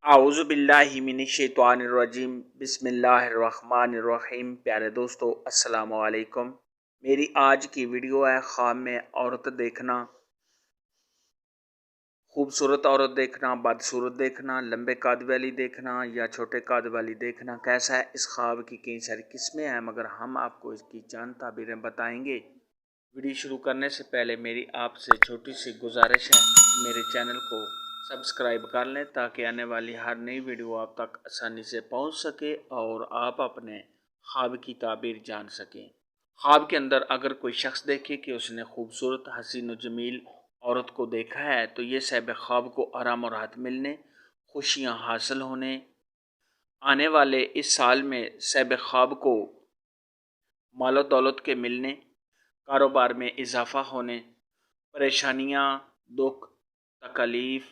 اعوذ باللہ من الشیطان الرجیم بسم اللہ الرحمن الرحیم۔ پیارے دوستو السلام علیکم۔ میری آج کی ویڈیو ہے خواب میں عورت دیکھنا، خوبصورت عورت دیکھنا، بدصورت دیکھنا، لمبے قد والی دیکھنا یا چھوٹے قد والی دیکھنا کیسا ہے۔ اس خواب کی کئی ساری قسمیں ہیں مگر ہم آپ کو اس کی چند تعبیریں بتائیں گے۔ ویڈیو شروع کرنے سے پہلے میری آپ سے چھوٹی سی گزارش ہے، میرے چینل کو سبسکرائب کر لیں تاکہ آنے والی ہر نئی ویڈیو آپ تک آسانی سے پہنچ سکے اور آپ اپنے خواب کی تعبیر جان سکیں۔ خواب کے اندر اگر کوئی شخص دیکھے کہ اس نے خوبصورت حسین و جمیل عورت کو دیکھا ہے تو یہ صاحب خواب کو آرام و راحت ملنے، خوشیاں حاصل ہونے، آنے والے اس سال میں صاحب خواب کو مال و دولت کے ملنے، کاروبار میں اضافہ ہونے، پریشانیاں، دکھ، تکلیف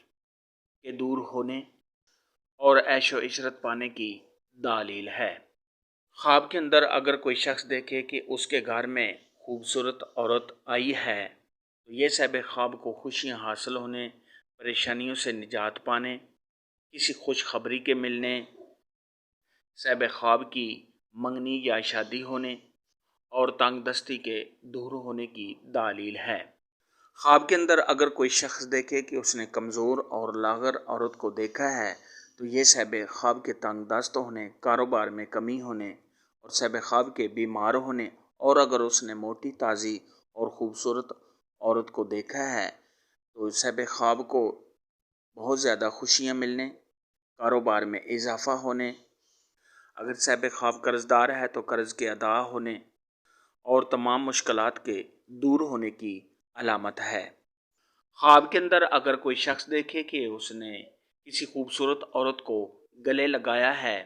کے دور ہونے اور عیش و عشرت پانے کی دلیل ہے۔ خواب کے اندر اگر کوئی شخص دیکھے کہ اس کے گھر میں خوبصورت عورت آئی ہے تو یہ صاحب خواب کو خوشیاں حاصل ہونے، پریشانیوں سے نجات پانے، کسی خوشخبری کے ملنے، صاحب خواب کی منگنی یا شادی ہونے اور تنگ دستی کے دور ہونے کی دلیل ہے۔ خواب کے اندر اگر کوئی شخص دیکھے کہ اس نے کمزور اور لاغر عورت کو دیکھا ہے تو یہ صاحب خواب کے تنگ دست ہونے، کاروبار میں کمی ہونے اور صاحب خواب کے بیمار ہونے، اور اگر اس نے موٹی تازی اور خوبصورت عورت کو دیکھا ہے تو صاحب خواب کو بہت زیادہ خوشیاں ملنے، کاروبار میں اضافہ ہونے، اگر صاحب خواب قرض دار ہے تو قرض کے ادا ہونے اور تمام مشکلات کے دور ہونے کی علامت ہے۔ خواب کے اندر اگر کوئی شخص دیکھے کہ اس نے کسی خوبصورت عورت کو گلے لگایا ہے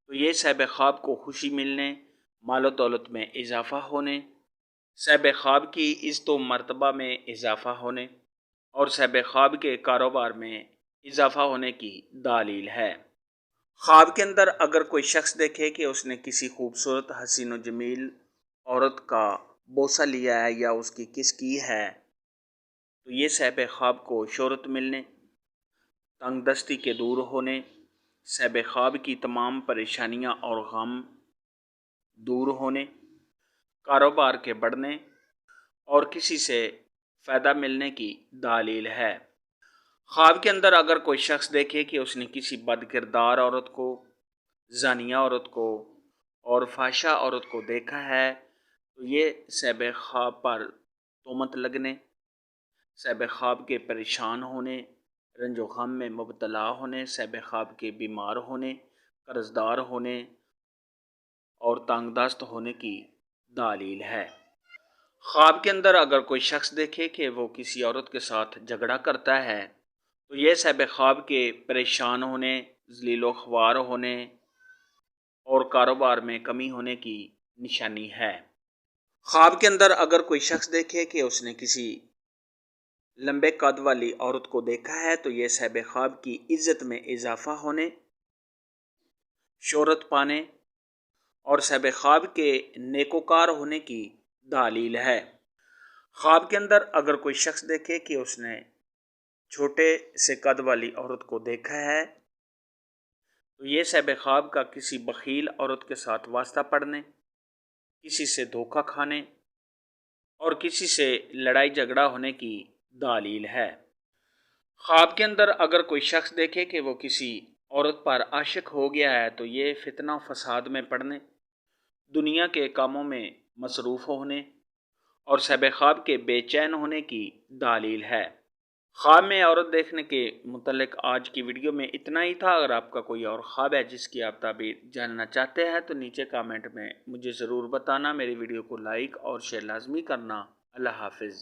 تو یہ صاحب خواب کو خوشی ملنے، مال و دولت میں اضافہ ہونے، صاحب خواب کی عزت و مرتبہ میں اضافہ ہونے اور صاحب خواب کے کاروبار میں اضافہ ہونے کی دلیل ہے۔ خواب کے اندر اگر کوئی شخص دیکھے کہ اس نے کسی خوبصورت حسین و جمیل عورت کا بوسہ لیا ہے یا اس کی کس کی ہے تو یہ صاحب خواب کو شہرت ملنے، تنگ دستی کے دور ہونے، صاحب خواب کی تمام پریشانیاں اور غم دور ہونے، کاروبار کے بڑھنے اور کسی سے فائدہ ملنے کی دلیل ہے۔ خواب کے اندر اگر کوئی شخص دیکھے کہ اس نے کسی بد کردار عورت کو، زانیہ عورت کو اور فحشہ عورت کو دیکھا ہے تو یہ صاحب خواب پر تہمت لگنے، صاحب خواب کے پریشان ہونے، رنج و غم میں مبتلا ہونے، صاحب خواب کے بیمار ہونے، قرض دار ہونے اور تنگ دست ہونے کی دلیل ہے۔ خواب کے اندر اگر کوئی شخص دیکھے کہ وہ کسی عورت کے ساتھ جھگڑا کرتا ہے تو یہ صاحب خواب کے پریشان ہونے، ذلیل و خوار ہونے اور کاروبار میں کمی ہونے کی نشانی ہے۔ خواب کے اندر اگر کوئی شخص دیکھے کہ اس نے کسی لمبے قد والی عورت کو دیکھا ہے تو یہ صاحب خواب کی عزت میں اضافہ ہونے، شہرت پانے اور صاحب خواب کے نیکوکار ہونے کی دلیل ہے۔ خواب کے اندر اگر کوئی شخص دیکھے کہ اس نے چھوٹے سے قد والی عورت کو دیکھا ہے تو یہ صاحب خواب کا کسی بخیل عورت کے ساتھ واسطہ پڑنے، کسی سے دھوکہ کھانے اور کسی سے لڑائی جھگڑا ہونے کی دلیل ہے۔ خواب کے اندر اگر کوئی شخص دیکھے کہ وہ کسی عورت پر عاشق ہو گیا ہے تو یہ فتنہ فساد میں پڑنے، دنیا کے کاموں میں مصروف ہونے اور صاحب خواب کے بے چین ہونے کی دلیل ہے۔ خواب میں عورت دیکھنے کے متعلق آج کی ویڈیو میں اتنا ہی تھا۔ اگر آپ کا کوئی اور خواب ہے جس کی آپ تعبیر جاننا چاہتے ہیں تو نیچے کامنٹ میں مجھے ضرور بتانا۔ میری ویڈیو کو لائک اور شیئر لازمی کرنا۔ اللہ حافظ۔